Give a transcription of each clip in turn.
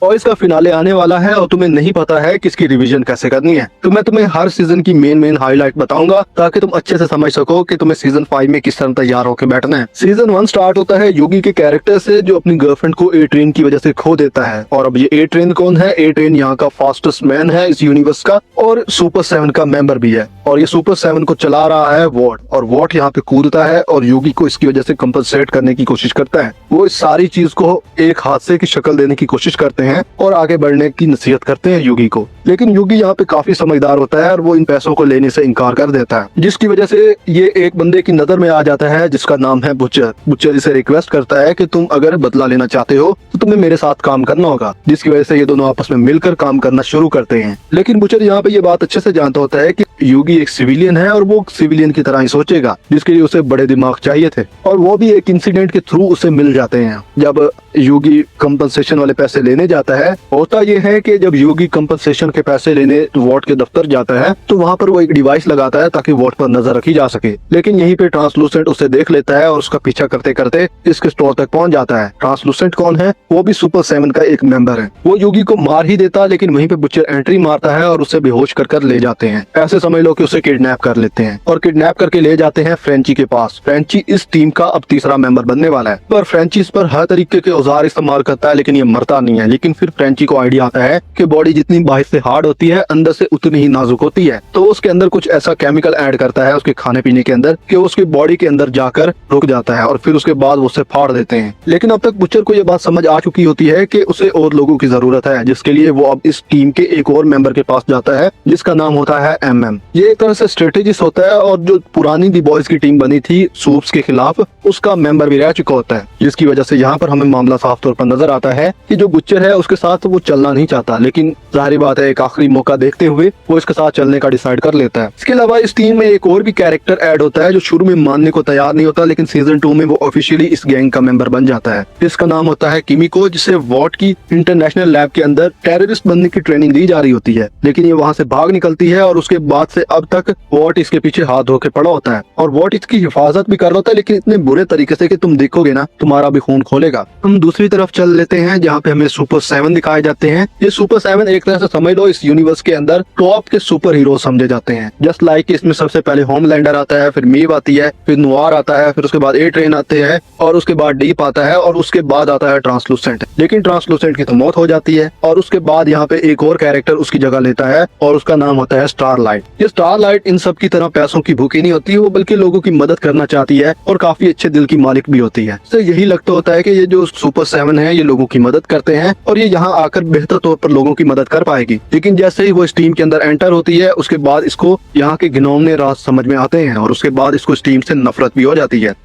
Boys का finale आने वाला है और तुम्हें नहीं पता है कि इसकी रिवीजन कैसे करनी है, तो मैं तुम्हें हर सीजन की मेन हाईलाइट बताऊंगा ताकि तुम अच्छे से समझ सको कि तुम्हें सीजन 5 में किस तरह तैयार होकर बैठना है। सीजन 1 स्टार्ट होता है युगी के कैरेक्टर से जो अपनी गर्लफ्रेंड को ए ट्रेन की वजह से खो देता है। और अब ये ए ट्रेन कौन है? ए ट्रेन यहाँ का फास्टेस्ट मैन है इस यूनिवर्स का और सुपर 7 का मेंबर भी है। और ये सुपर 7 को चला रहा है वॉट, और वॉट यहाँ पे कूदता है और युगी को इसकी वजह से कंपनसेट करने की कोशिश करता है। वो इस सारी चीज को एक हादसे की शक्ल देने की कोशिश करते हैं और आगे बढ़ने की नसीहत करते हैं युगी को। लेकिन युगी यहाँ पे काफी समझदार होता है और वो इन पैसों को लेने से इनकार कर देता है, जिसकी वजह से ये एक बंदे की नजर में आ जाता है जिसका नाम है बुचर। बुचर इसे रिक्वेस्ट करता है कि तुम अगर बदला लेना चाहते हो तो तुम्हें मेरे साथ काम करना होगा, जिसकी वजह से ये दोनों आपस में मिलकर काम करना शुरू करते हैं। लेकिन बुचर यहाँ पे ये बात अच्छे से जानता होता है कि युगी एक सिविलियन है और वो सिविलियन की तरह ही सोचेगा, जिसके लिए उसे बड़े दिमाग चाहिए थे। और वो भी एक इंसिडेंट के थ्रू उसे मिल जाते हैं। जब युगी कंपनसेशन वाले पैसे लेने जाता है, होता ये है कि जब युगी कंपनसेशन के पैसे लेने वॉट के दफ्तर जाता है तो वहाँ पर वो एक डिवाइस लगाता है ताकि वॉट पर नजर रखी जा सके। लेकिन यहीं पे ट्रांसलूसेंट उसे देख लेता है और उसका पीछा करते करते इसके स्टोर तक पहुंच जाता है। ट्रांसलूसेंट कौन है? वो भी सुपर 7 का एक मेंबर है। वो युगी को मार ही देता, लेकिन वहीं पे बुचर एंट्री मारता है और उसे बेहोश कर ले जाते हैं। ऐसे समझ लो कि उसे किडनैप कर लेते हैं और किडनैप करके ले जाते हैं फ्रेंची के पास। फ्रेंची इस टीम का अब तीसरा मेंबर बनने वाला है, पर फ्रेंची इस पर हर तरीके के औजार इस्तेमाल करता है लेकिन ये मरता नहीं है। लेकिन फिर फ्रेंची को आइडिया आता है कि बॉडी जितनी बाहर से हार्ड होती है अंदर से उतनी ही नाजुक होती है, तो उसके अंदर कुछ ऐसा केमिकल ऐड करता है उसके खाने पीने के अंदर कि उसकी बॉडी के अंदर जाकर रुक जाता है और फिर उसके बाद उसे फाड़ देते हैं। लेकिन अब तक बुचर को यह बात समझ आ चुकी होती है कि उसे और लोगों की जरूरत है, जिसके लिए वो अब इस टीम के एक और मेंबर के पास जाता है जिसका नाम होता है MM। ये एक तरह से स्ट्रेटेजिस्ट होता है और जो पुरानी दी बॉयज की टीम बनी थी सूप्स के खिलाफ उसका मेंबर भी रह चुका होता है, जिसकी वजह से यहाँ पर हमें मामला साफ तौर पर नजर आता है कि जो बुचर है उसके साथ वो चलना नहीं चाहता, लेकिन जाहिर बात है एक आखिरी मौका देखते हुए वो इसके साथ चलने का डिसाइड कर लेता है। इसके अलावा इस टीम में एक और भी कैरेक्टर ऐड होता है जो शुरू में मानने को तैयार नहीं होता, लेकिन सीजन 2 में वो ऑफिशियली इस गैंग का मेंबर बन जाता है। इसका नाम होता है किमिको, जिसे वॉट की इंटरनेशनल लैब के अंदर टेररिस्ट बनने की ट्रेनिंग दी जा रही होती है, लेकिन ये वहाँ से भाग निकलती है और उसके बाद से अब तक वॉट इसके पीछे हाथ धो के पड़ा होता है और वॉट इसकी हिफाजत भी कर रहा होता है, लेकिन इतने बुरे तरीके से कि तुम देखोगे ना तुम्हारा भी खून खोलेगा। हम दूसरी तरफ चल लेते हैं जहाँ पे हमें सुपर 7 दिखाए जाते हैं। ये सुपर 7 एक तरह से समझ लो इस यूनिवर्स के अंदर टॉप के सुपर हीरो समझे जाते हैं। जस्ट लाइक इसमें सबसे पहले होमलैंडर आता है, फिर मीव आती है, फिर नुआर आता है, फिर उसके बाद ए ट्रेन आते हैं और उसके बाद डीप आता है और उसके बाद आता है ट्रांसलूसेंट। लेकिन ट्रांसलूसेंट की तो मौत हो जाती है और उसके बाद यहाँ पे एक और कैरेक्टर उसकी जगह लेता है और उसका नाम होता है स्टारलाइट। ये स्टारलाइट इन सब की तरह पैसों की भूखी नहीं होती, वो बल्कि लोगों की मदद करना चाहती है और काफी अच्छे दिल की मालिक भी होती है। तो यही लगता होता है कि ये जो सुपर 7 है ये लोगों की मदद करते हैं और ये यहाँ आकर बेहतर तौर पर लोगों की मदद कर पाएगी। लेकिन जैसे ही वो इस टीम के अंदर एंटर होती है उसके बाद इसको यहाँ के घिनौने राज समझ में आते हैं और उसके बाद इसको इस टीम से नफरत भी हो जाती है।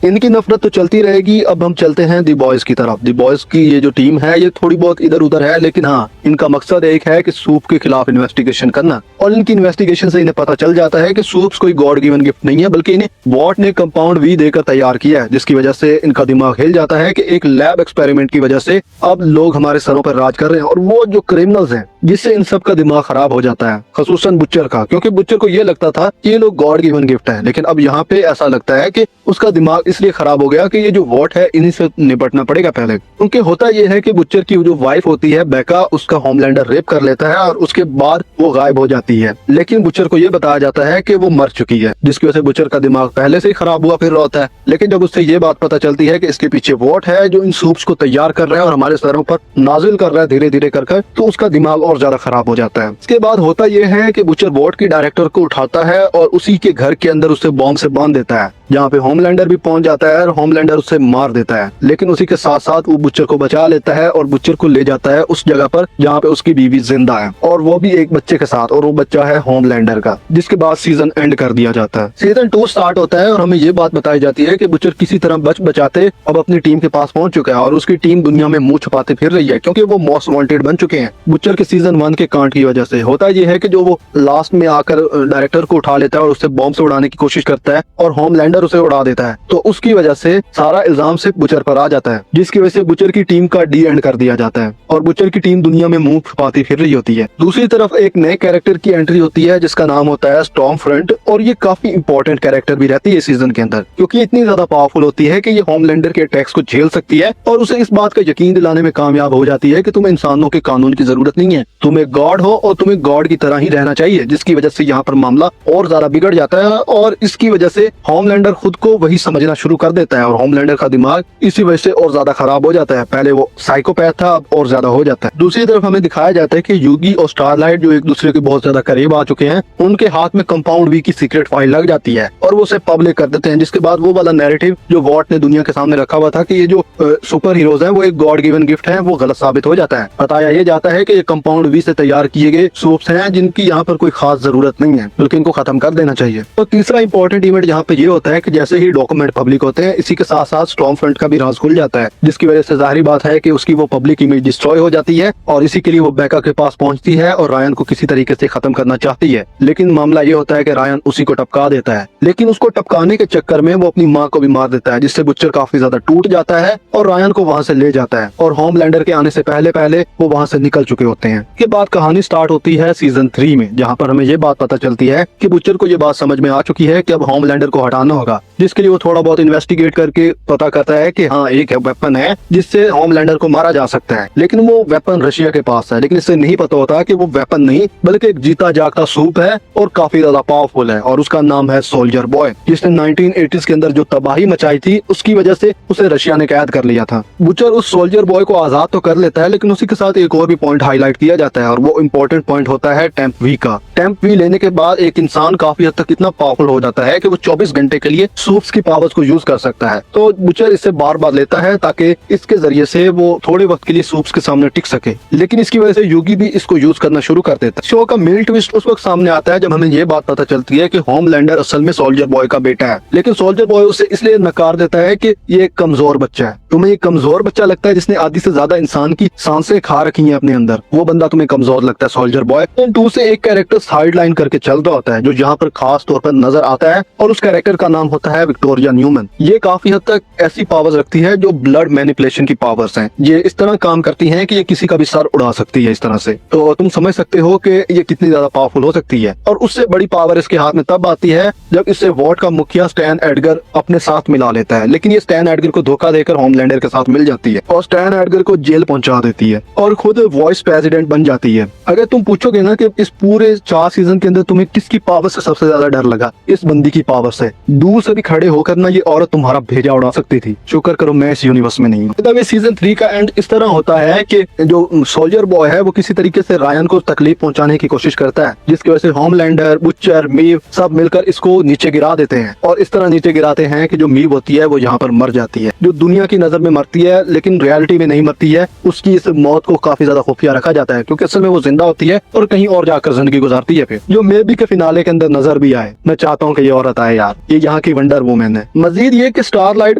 इनकी नफरत तो चलती रहेगी। अब हम चलते हैं दी बॉयज की तरफ। दी बॉयज की ये जो टीम है ये थोड़ी बहुत इधर उधर है, लेकिन हाँ इनका मकसद एक है कि सूप के खिलाफ इन्वेस्टिगेशन करना। और इनकी इन्वेस्टिगेशन से इन्हें पता चल जाता है कि सूप्स कोई गॉड गिवन गिफ्ट नहीं है, बल्कि इन्हें वॉट ने कंपाउंड वी देकर तैयार किया है, जिसकी वजह से इनका दिमाग हिल जाता है कि एक लैब एक्सपेरिमेंट की वजह से अब लोग हमारे सरों पर राज कर रहे हैं। और वो जो क्रिमिनल्स हैं जिससे इन सब का दिमाग खराब हो जाता है, खसूसन बुच्चर का, क्योंकि बुच्चर को ये लगता था कि ये लोग गॉड गिवन गिफ्ट है, लेकिन अब यहाँ पे ऐसा लगता है कि उसका दिमाग इसलिए खराब हो गया कि ये जो वॉट है इन्हीं से निपटना पड़ेगा पहले। क्योंकि होता ये है कि बुच्चर की जो वाइफ होती है बेका, उसका होमलैंडर रेप कर लेता है और उसके बाद वो गायब हो जाती है। लेकिन बुच्चर को ये बताया जाता है कि वो मर चुकी है, जिसकी वजह से बुच्चर का दिमाग पहले से ही खराब हुआ फिर होता है। लेकिन जब उससे ये बात पता चलती है कि इसके पीछे वॉट है जो इन सूप्स को तैयार कर रहा है और हमारे सरों पर नाजिल कर रहा है धीरे धीरे कर, तो उसका दिमाग और ज्यादा खराब हो जाता है। इसके बाद होता यह है कि बुच्चर वॉट की डायरेक्टर को उठाता है और उसी के घर के अंदर उसे बॉम्ब से बांध देता है, जहाँ पे होमलैंडर भी पहुंच जाता है और होमलैंडर उसे मार देता है। लेकिन उसी के साथ साथ वो बुच्चर को बचा लेता है और बुच्चर को ले जाता है उस जगह पर जहाँ पे उसकी बीवी जिंदा है, और वो भी एक बच्चे के साथ, और वो बच्चा है होमलैंडर का। जिसके बाद सीजन एंड कर दिया जाता है। सीजन 2 स्टार्ट होता है और हमें ये बात बताई जाती है कि बुच्चर किसी तरह बच बचाते अब अपनी टीम के पास पहुंच चुका है और उसकी टीम दुनिया में मुंह छुपाते फिर रही है, क्योंकि वो मोस्ट वांटेड बन चुके हैं बुच्चर के सीजन 1 के कांड की वजह से। होता ये है कि जो वो लास्ट में आकर डायरेक्टर को उठा लेता है और उससे बॉम्ब से उड़ाने की कोशिश करता है और होमलैंडर होमलैंडर उसे उड़ा देता है। तो उसकी वजह से सारा इल्जाम सिर्फ बुचर पर आ जाता है, जिसकी वजह से बुचर की टीम का डी एंड कर दिया जाता है और बुचर की टीम दुनिया में मुंह छुपाती फिर रही होती है। दूसरी तरफ एक नए कैरेक्टर की एंट्री होती है जिसका नाम होता है स्टॉर्म फ्रंट, और ये काफी इंपॉर्टेंट कैरेक्टर भी रहती है इस सीजन के अंदर, क्योंकि इतनी ज्यादा पावरफुल होती है कि ये होमलैंडर के अटैक्स को झेल सकती है और उसे इस बात का यकीन दिलाने में कामयाब हो जाती है कि तुम्हें इंसानों के कानून की जरूरत नहीं है, तुम एक गॉड हो और तुम्हें गॉड की तरह ही रहना चाहिए, जिसकी वजह से यहाँ पर मामला और ज्यादा बिगड़ जाता है और इसकी वजह से होमलैंडर खुद को वही समझना शुरू कर देता है और होमलैंडर का दिमाग इसी वजह से और ज्यादा खराब हो जाता है। पहले वो साइकोपैथ था, अब और ज्यादा हो जाता है। दूसरी तरफ हमें दिखाया जाता है कि युगी और स्टारलाइट जो एक दूसरे के बहुत ज्यादा करीब आ चुके हैं, उनके हाथ में कंपाउंड वी की सीक्रेट फाइल लग जाती है और वो उसे पब्लिक कर देते हैं, जिसके बाद वो वाला नैरेटिव जो वॉट ने दुनिया के सामने रखा हुआ था कि ये जो सुपर हीरोज हैं वो एक गॉड गिवन गिफ्ट है, वो गलत साबित हो जाता है। बताया ये जाता है कि ये कंपाउंड वी से तैयार किए गए सूप्स हैं जिनकी यहाँ पर कोई खास जरूरत नहीं है, बल्कि इनको खत्म कर देना चाहिए। तो तीसरा इंपॉर्टेंट इवेंट यहाँ पे ये होता है कि जैसे ही डॉक्यूमेंट पब्लिक होते हैं, इसी के साथ साथ स्टॉर्म फ्रंट का भी राज खुल जाता है, जिसकी वजह से जाहिर बात है कि उसकी वो पब्लिक इमेज डिस्ट्रॉय हो जाती है और इसी के लिए वो बेका के पास पहुंचती है और रायन को किसी तरीके से खत्म करना चाहती है। लेकिन मामला ये होता है कि रायन उसी को टपका देता है, लेकिन उसको टपकाने के चक्कर में वो अपनी माँ को भी मार देता है, जिससे बुच्चर काफी ज्यादा टूट जाता है और रायन को वहाँ से ले जाता है और होमलैंडर के आने से पहले पहले वो वहाँ से निकल चुके होते हैं। के बाद कहानी स्टार्ट होती है सीजन 3 में, जहाँ पर हमें ये बात पता चलती है कि बुच्चर को ये बात समझ में आ चुकी है कि अब होमलैंडर को हटाना होगा, जिसके लिए वो थोड़ा बहुत इन्वेस्टिगेट करके पता करता है कि हाँ एक वेपन है जिससे होमलैंडर को मारा जा सकता है, लेकिन वो वेपन रशिया के पास है। लेकिन इससे नहीं पता होता कि वो वेपन नहीं बल्कि एक जीता जागता सूप है और काफी ज्यादा पावरफुल है और उसका नाम है सोल्जर बॉय, जिसने 1980s के अंदर जो तबाही मचाई थी उसकी वजह से उसे रशिया ने कैद कर लिया था। बुचर उस सोल्जर बॉय को आजाद तो कर लेता है, लेकिन उसी के साथ एक और भी पॉइंट हाईलाइट किया जाता है और वो इम्पोर्टेंट पॉइंट होता है टेम्प वी का। टेम्प वी लेने के बाद एक इंसान काफी हद तक इतना पावरफुल हो जाता है कि वो 24 घंटे के लिए सूप्स की पावर्स को यूज कर सकता है। तो बुचर इससे बार बार लेता है ताकि इसके जरिए से वो थोड़े वक्त के लिए सूप्स के सामने टिक सके, लेकिन इसकी वजह से युगी भी इसको यूज करना शुरू कर देता है। शो का मेन ट्विस्ट उस वक्त सामने आता है जब हमें ये बात पता चलती है कि होमलैंडर असल में सोल्जर बॉय का बेटा है, लेकिन सोल्जर बॉय उसे इसलिए नकार देता है कि ये एक कमजोर बच्चा है। तुम्हें एक कमजोर बच्चा लगता है जिसने आधी से ज्यादा इंसान की सांसें खा रखी हैं अपने अंदर, वो बंदा तुम्हें कमजोर लगता है सोल्जर बॉय। 2 से एक कैरेक्टर साइड लाइन करके चल रहा होता है जो यहाँ पर खास तौर पर नजर आता है और उस कैरेक्टर का नाम होता है विक्टोरिया न्यूमैन। ये काफी हद तक ऐसी पावर्स रखती है जो ब्लड मैनिपुलेशन की पावर्स हैं। ये इस तरह काम करती हैं कि ये किसी का भी सर उड़ा सकती है इस तरह से, तो तुम समझ सकते हो कि ये कितनी ज्यादा पावरफुल हो सकती है। और उससे बड़ी पावर इसके हाथ में तब आती है जब इससे वॉट का मुखिया स्टैन एडगर अपने साथ मिला लेता है, लेकिन ये स्टैन एडगर को धोखा देकर होमलैंडर के साथ मिल जाती है और स्टैन एडगर को जेल पहुंचा देती है और खुद वॉइस प्रेसिडेंट बन जाती है। अगर तुम पूछोगे ना कि इस पूरे 4 सीजन के अंदर तुम्हें किसकी पावर से सबसे ज्यादा डर लगा, इस बंदी की पावर से। दूर से भी खड़े होकर ना ये औरत तुम्हारा भेजा उड़ा सकती थी। शुक्र करो मैं इस यूनिवर्स में नहीं हूँ। तब सीजन 3 का एंड इस तरह होता है कि जो सोल्जर बॉय है वो किसी तरीके से रायन को तकलीफ पहुंचाने की कोशिश करता है, जिसकी वजह से होमलैंडर, बुच्चर, मीव सब मिलकर इसको नीचे गिरा देते हैं और इस तरह नीचे गिराते हैं कि जो मीव होती है वो यहाँ पर मर जाती है, जो दुनिया की नजर में मरती है लेकिन रियलिटी में नहीं मरती है। उसकी इस मौत को काफी ज्यादा खुफिया रखा जाता है क्योंकि असल में वो जिंदा होती है और कहीं और जाकर जिंदगी गुजारती है। फिर जो मे बी के फिनाले के अंदर नजर भी आए, मैं चाहता हूँ कि ये औरत आए यार, ये यहाँ की वंडर वुमेन है। मजीद ये कि स्टारलाइट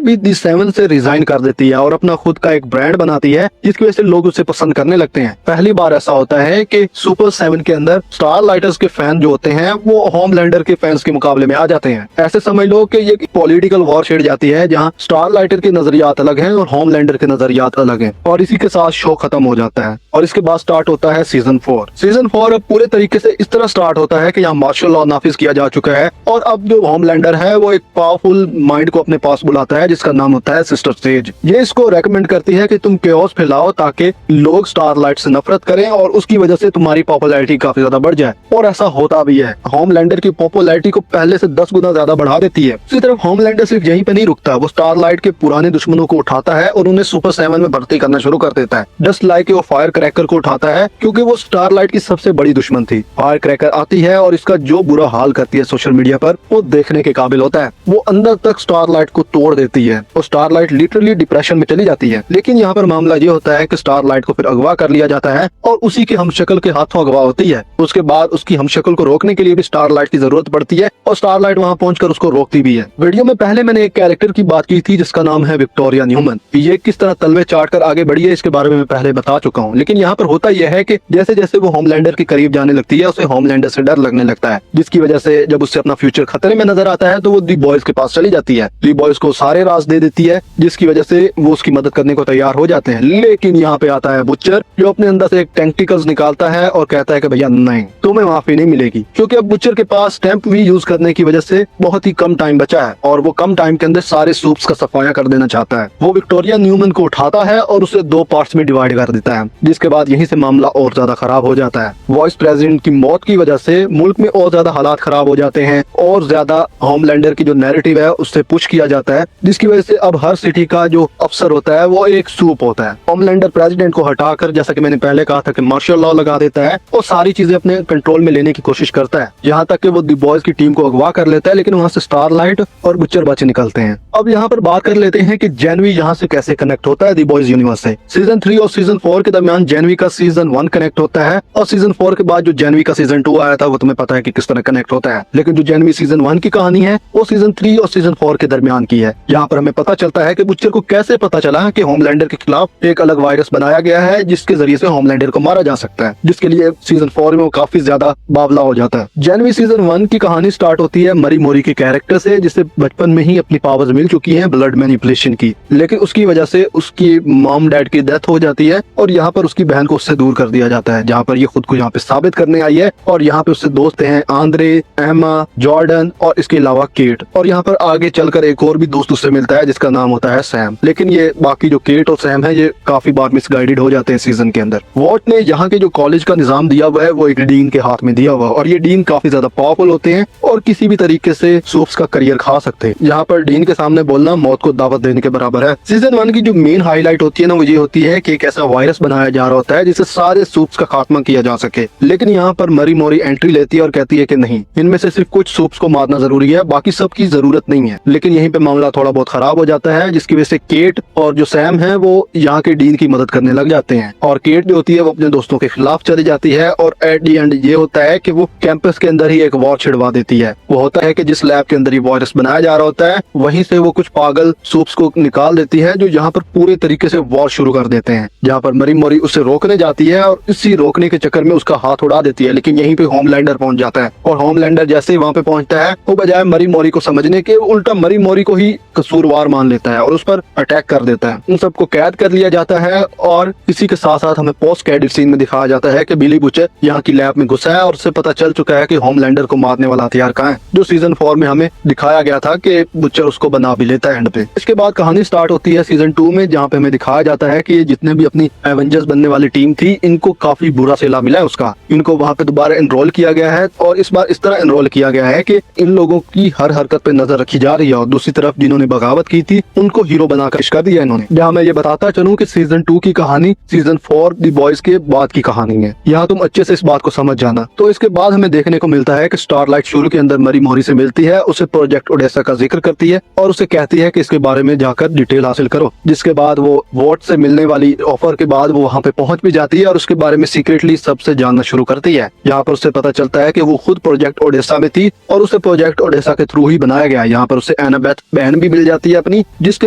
भी दी 7 से रिजाइन कर देती है और अपना खुद का एक ब्रांड बनाती है, जिसकी वजह से लोग उसे पसंद करने लगते हैं। पहली बार ऐसा होता है कि सुपर 7 के अंदर स्टारलाइटर्स के फैन जो होते हैं वो होमलैंडर के फैंस के मुकाबले में आ जाते हैं। ऐसे समझ लो कि ये पॉलिटिकल वॉर छिड़ जाती है जहाँ स्टारलाइटर के नजरियात अलग हैं और होमलैंडर के नजरियात अलग हैं और इसी के साथ शो खत्म हो जाता है। और इसके बाद स्टार्ट होता है सीजन 4। सीजन 4 अब पूरे तरीके से इस तरह स्टार्ट होता है कि यहाँ मार्शल लॉ नाफिज किया जा चुका है और अब जो होमलैंडर है वो एक पावरफुल माइंड को अपने पास बुलाता है जिसका नाम होता है सिस्टर सेज। ये इसको रेकमेंड करती है कि तुम केओस फैलाओ ताकि लोग स्टारलाइट से नफरत करें और उसकी वजह से तुम्हारी पॉपुलैरिटी काफी ज्यादा बढ़ जाए। और ऐसा होता भी है, होमलैंडर की पॉपुलैरिटी को पहले से 10 गुना ज्यादा बढ़ा देती है। इसी तरफ होमलैंडर सिर्फ यहीं पे नहीं रुकता, वो स्टारलाइट के पुराने दुश्मनों को उठाता है और उन्हें सुपर 7 में भर्ती करना शुरू कर देता है। जस्ट लाइक वो फायर क्रैकर को उठाता है क्योंकि वो स्टारलाइट की सबसे बड़ी दुश्मन थी। फायर क्रैकर आती है और इसका जो बुरा हाल करती है सोशल मीडिया पर वो देखने के काबिल होता है। वो अंदर तक स्टारलाइट को तोड़ देती है और स्टारलाइट लिटरली डिप्रेशन में चली जाती है। लेकिन यहाँ पर मामला ये होता है कि स्टारलाइट को फिर अगवा कर लिया जाता है और उसी के हमशक्ल के हाथों अगवा होती है। उसके बाद उसकी हमशक्ल को रोकने के लिए भी स्टारलाइट की जरूरत पड़ती है और स्टारलाइट वहाँ पहुंचकर उसको रोकती भी है। वीडियो में पहले मैंने एक कैरेक्टर की बात की थी जिसका नाम है विक्टोरिया न्यूमैन। ये किस तरह तलवे चाट कर आगे बढ़ी है इसके बारे में मैं पहले बता चुका हूँ, लेकिन यहाँ पर होता यह है कि जैसे जैसे वो होमलैंडर के करीब जाने लगती है उसे होमलैंडर से डर लगने लगता है, जिसकी वजह से जब उससे अपना फ्यूचर खतरे में नजर आता है तो वो दी बॉयज के पास चली जाती है। दी बॉयज को सारे राज दे देती है, जिसकी वजह से वो उसकी मदद करने को तैयार हो जाते हैं। लेकिन यहाँ पे आता है बुचर, जो अपने अंदर से एक टेंटिकल्स निकालता है और कहता है कि भैया नहीं, तुम्हें माफी नहीं मिलेगी, क्योंकि अब बुचर के पास स्टैम्प भी यूज करने की वजह से बहुत ही कम टाइम बचा है और वो कम टाइम के अंदर सारे सूप्स का सफाया कर देना चाहता है। वो विक्टोरिया न्यूमैन को उठाता है और उसे 2 पार्ट्स में डिवाइड कर देता है, जिसके बाद यहीं से मामला और ज्यादा खराब हो जाता है। वाइस प्रेसिडेंट की मौत की वजह से मुल्क में और ज्यादा हालात खराब हो जाते हैं और ज्यादा होमलैंडर की जो नैरेटिव है उससे पुश किया जाता है, जिसकी वजह से अब हर सिटी का जो अफसर होता है वो एक सूप होता है। होमलैंडर प्रेसिडेंट को हटाकर, जैसा कि मैंने पहले कहा था, कि मार्शल लॉ लगा देता है और सारी चीजें अपने कंट्रोल में लेने की कोशिश करता है, यहाँ तक कि वो दी बॉयज की टीम को अगवा कर लेता है। लेकिन वहाँ से स्टारलाइट और बुचर बच निकलते हैं। अब यहाँ पर बात कर लेते हैं कि जेनवी यहाँ से कैसे कनेक्ट होता है दी बॉयज यूनिवर्स से। सीजन 3 और सीजन 4 के दरमियान जेनवी का सीजन 1 कनेक्ट होता है और सीजन 4 के बाद जो जेनवी का सीजन 2 आया था वो तुम्हें पता है कि किस तरह कनेक्ट होता है। लेकिन जो जेनवी सीजन 1 की कहानी है वो सीजन 3 और सीजन 4 के दरमियान की है। यहाँ पर हमें पता चलता है कि बुचर को कैसे पता चला कि होमलैंडर के खिलाफ एक अलग वायरस बनाया गया है जिसके जरिए से होमलैंडर को मारा जा सकता है, जिसके लिए सीजन 4 में वो काफी ज्यादा बावला हो जाता है। जेनवी सीजन 1 की कहानी स्टार्ट होती है मरी मोरी के कैरेक्टर से, जिसे बचपन में ही अपनी पावर्स मिल चुकी है ब्लड मैनिपुलेशन की, लेकिन उसकी वजह से उसकी मॉम डैड की डेथ हो जाती है और यहाँ पर उसकी बहन को उससे दूर कर दिया जाता है, जहाँ पर ये खुद को यहाँ पे साबित करने आई है। और यहाँ पे उससे दोस्त हैं आंद्रे, एमा, जॉर्डन और इसके अलावा केट। और यहाँ पर आगे चलकर एक और भी दोस्त उससे मिलता है जिसका नाम होता है सैम। लेकिन ये बाकी जो केट और सैम है ये काफी बार मिसगाइडेड हो जाते हैं सीजन के अंदर। वॉट ने यहाँ के जो कॉलेज का निजाम दिया हुआ है वो एक डीन के हाथ में दिया हुआ है और ये डीन काफी ज्यादा पावरफुल होते हैं और किसी भी तरीके से सूप्स का करियर खा सकते हैं। यहाँ पर डीन के सामने बोलना मौत को दावत देने के बराबर है। सीजन 1 की जो मेन हाईलाइट होती है ना वो ये होती है कि एक ऐसा वायरस बनाया जा रहा होता है जिससे सारे सूप्स का खात्मा किया जा सके। लेकिन यहाँ पर मरी मोरी एंट्री लेती है और कहती है कि नहीं, इनमें से सिर्फ कुछ सूप्स को मारना जरूरी है, बाकी सब की जरूरत नहीं है। लेकिन यहीं पे मामला थोड़ा बहुत खराब हो जाता है, जिसकी वजह से केट और जो सैम है वो यहाँ के डीन की मदद करने लग जाते हैं और केट जो होती है वो अपने दोस्तों के खिलाफ चली जाती है और एट दी एंड ये होता है कि वो कैंपस के अंदर ही एक वॉर छिड़वा देती है। वो होता है कि जिस लैब के अंदर ये वायरस बनाया जा रहा होता है वहीं से वो कुछ पागल सूप्स को निकाल देती है जो यहाँ पर पूरे तरीके से वॉर शुरू कर देते हैं, जहाँ पर मरी मोरी उसे रोकने जाती है और इसी रोकने के चक्कर में उसका हाथ उड़ा देती है। लेकिन यहीं पे होमलैंडर पहुंच जाता है और होमलैंडर जैसे ही वहाँ पे पहुंचता है वो बजाय मरी मोरी को समझने के उल्टा मरी मोरी को ही कसूरवार मान लेता है और उस पर अटैक कर देता है। उन सबको कैद कर लिया जाता है और इसी के साथ साथ हमें पोस्ट क्रेडिट सीन में दिखाया जाता है कि बिली बुचर यहाँ की लैब में घुसा है और उससे पता चल चुका है कि होमलैंडर को मारने वाला हथियार कहाँ है, जो सीजन 4 में हमें दिखाया गया था कि बुचर उसको बना भी लेता है एंड पे। इसके बाद कहानी स्टार्ट होती है सीजन 2 में, जहाँ पे हमें दिखाया जाता है कि जितने भी अपनी एवेंजर्स बनने वाली टीम थी इनको काफी बुरा सिला मिला है उसका। इनको वहाँ पे दोबारा एनरोल किया गया है और इस बार इस तरह एनरोल किया गया है कि इन लोगों की हर हरकत पे नजर रखी जा रही है और दूसरी तरफ जिन्होंने बगावत की थी उनको हीरो बनाकर पेश दिया इन्होंने। जहाँ मैं ये बताता चलूँ कि सीजन 2 की कहानी सीजन 4 दी बॉयज के बाद की कहानी है। यहाँ तुम अच्छे से इस बात को समझ जाना। तो इसके बाद हमें देखने को मिलता है कि स्टारलाइट शुरू के अंदर मरी मोरी से मिलती है, उसे प्रोजेक्ट ओडेसा का जिक्र करती है और उसे कहती है कि इसके बारे में जाकर डिटेल हासिल करो। जिसके बाद वो वॉट से मिलने वाली ऑफर के बाद वो वहाँ पे पहुंच भी जाती है और उसके बारे में सीक्रेटली सबसे जानना शुरू करती है। यहाँ पर उसे पता चलता है कि वो खुद प्रोजेक्ट ओडेसा में थी और उसे प्रोजेक्ट ओडेसा के थ्रू ही बनाया गया। यहाँ पर उसे एनाबेथ बहन भी मिल जाती है अपनी, जिसके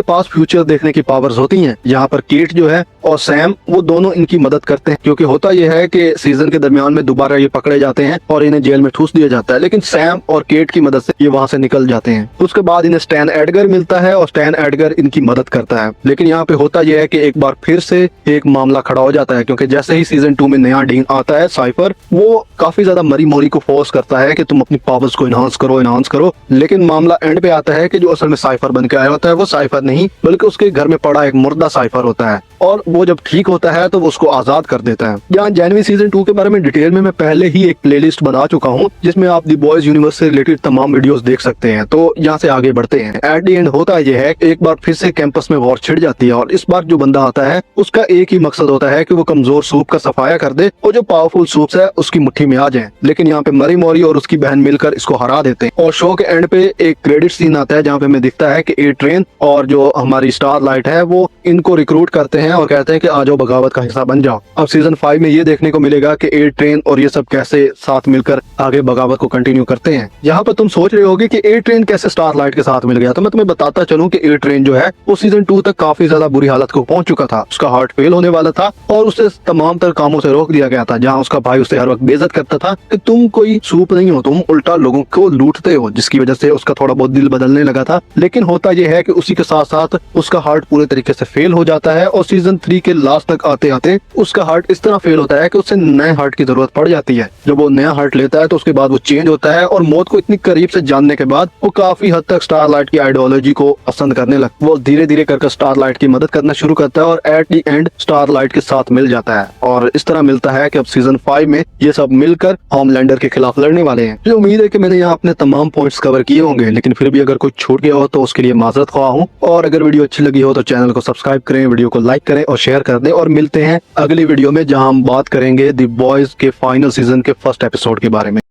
पास फ्यूचर देखने की पावर्स होती हैं। यहाँ पर केट जो है और सैम वो दोनों इनकी मदद करते हैं, क्योंकि होता यह है कि सीजन के दरमियान में दोबारा ये पकड़े जाते हैं और इन्हें जेल में ठूस दिया जाता है, लेकिन सैम और केट की मदद से ये वहाँ से निकल जाते हैं। उसके बाद इन्हें स्टैन एडगर मिलता है और स्टैन एडगर इनकी मदद करता है। लेकिन यहाँ पे होता यह है कि एक बार फिर से एक मामला खड़ा हो जाता है, क्योंकि जैसे ही सीजन 2 में नया डीन आता है साइफर, वो काफी ज्यादा मरी मोरी को फोर्स करता है कि तुम अपनी पावर्स को इनहांस करो। लेकिन मामला एंड पे आता है कि जो असल में साइफर बन के आया होता है वो साइफर नहीं बल्कि उसके घर में पड़ा एक मुर्दा साइफर होता है और वो जब ठीक होता है तो वो उसको आजाद कर देता है। यहाँ जेनवी सीजन 2 के बारे में डिटेल में मैं पहले ही एक प्लेलिस्ट बना चुका हूँ जिसमें आप दी बॉयज यूनिवर्स से रिलेटेड तमाम वीडियोस देख सकते हैं। तो यहाँ से आगे बढ़ते हैं। एट द एंड होता यह है एक बार फिर से कैंपस में वॉर छिड़ जाती है और इस बार जो बंदा आता है उसका एक ही मकसद होता है कि वो कमजोर सूप का सफाया कर दे और जो पावरफुल सूप्स है उसकी मुट्ठी में आ जाए। लेकिन यहाँ पे मरी मोरी और उसकी बहन मिलकर इसको हरा देते हैं और शो के एंड पे एक क्रेडिट सीन आता है जहाँ पे हमें दिखता है कि ए ट्रेन और जो हमारी स्टारलाइट है वो इनको रिक्रूट करते हैं और कहते हैं कि आ जाओ बगावत का हिस्सा बन जाओ। अब सीजन 5 में ये देखने को मिलेगा कि ए ट्रेन और ये सब कैसे साथ मिलकर आगे बगावत को कंटिन्यू करते हैं। यहाँ पर तुम सोच रहे होगे कि ए ट्रेन कैसे स्टारलाइट के साथ मिल गया, तो मैं तुम्हें बताता चलूं कि ए ट्रेन जो है वो सीजन 2 तक काफी ज्यादा बुरी हालत को पहुंच चुका था। उसका हार्ट फेल होने वाला था और उसे तमाम तरह कामों से रोक दिया गया था, जहाँ उसका भाई उसे हर वक्त बेइज्जत करता था कि तुम कोई सूप नहीं हो, तुम उल्टा लोगों को लूटते हो, जिसकी वजह से उसका थोड़ा बहुत दिल बदलने लगा था। लेकिन होता यह है कि उसी के साथ साथ उसका हार्ट पूरे तरीके से फेल हो जाता है और सीजन 3 के लास्ट तक आते आते उसका हार्ट इस तरह फेल होता है कि उसे नए हार्ट की जरूरत पड़ जाती है। जब वो नया हार्ट लेता है तो उसके बाद वो चेंज होता है और मौत को इतनी करीब से जानने के बाद वो काफी हद तक स्टारलाइट की आइडियोलॉजी को पसंद करने लगता है। वो धीरे धीरे कर स्टारलाइट की मदद करना शुरू करता है और एट दी एंड स्टारलाइट के साथ मिल जाता है और इस तरह मिलता है कि अब सीजन 5 में ये सब मिलकर होमलैंडर के खिलाफ लड़ने वाले हैं। मुझे उम्मीद है कि मैंने यहाँ अपने तमाम पॉइंट्स कवर किए होंगे, लेकिन फिर भी अगर कुछ छूट गया हो तो उसके लिए माजरत ख्वाह हूँ। और अगर वीडियो अच्छी लगी हो तो चैनल को सब्सक्राइब करें, वीडियो को लाइक करें और शेयर कर दें। और मिलते हैं अगली वीडियो में जहाँ हम बात करेंगे द बॉयज के फाइनल सीजन के फर्स्ट एपिसोड के बारे में।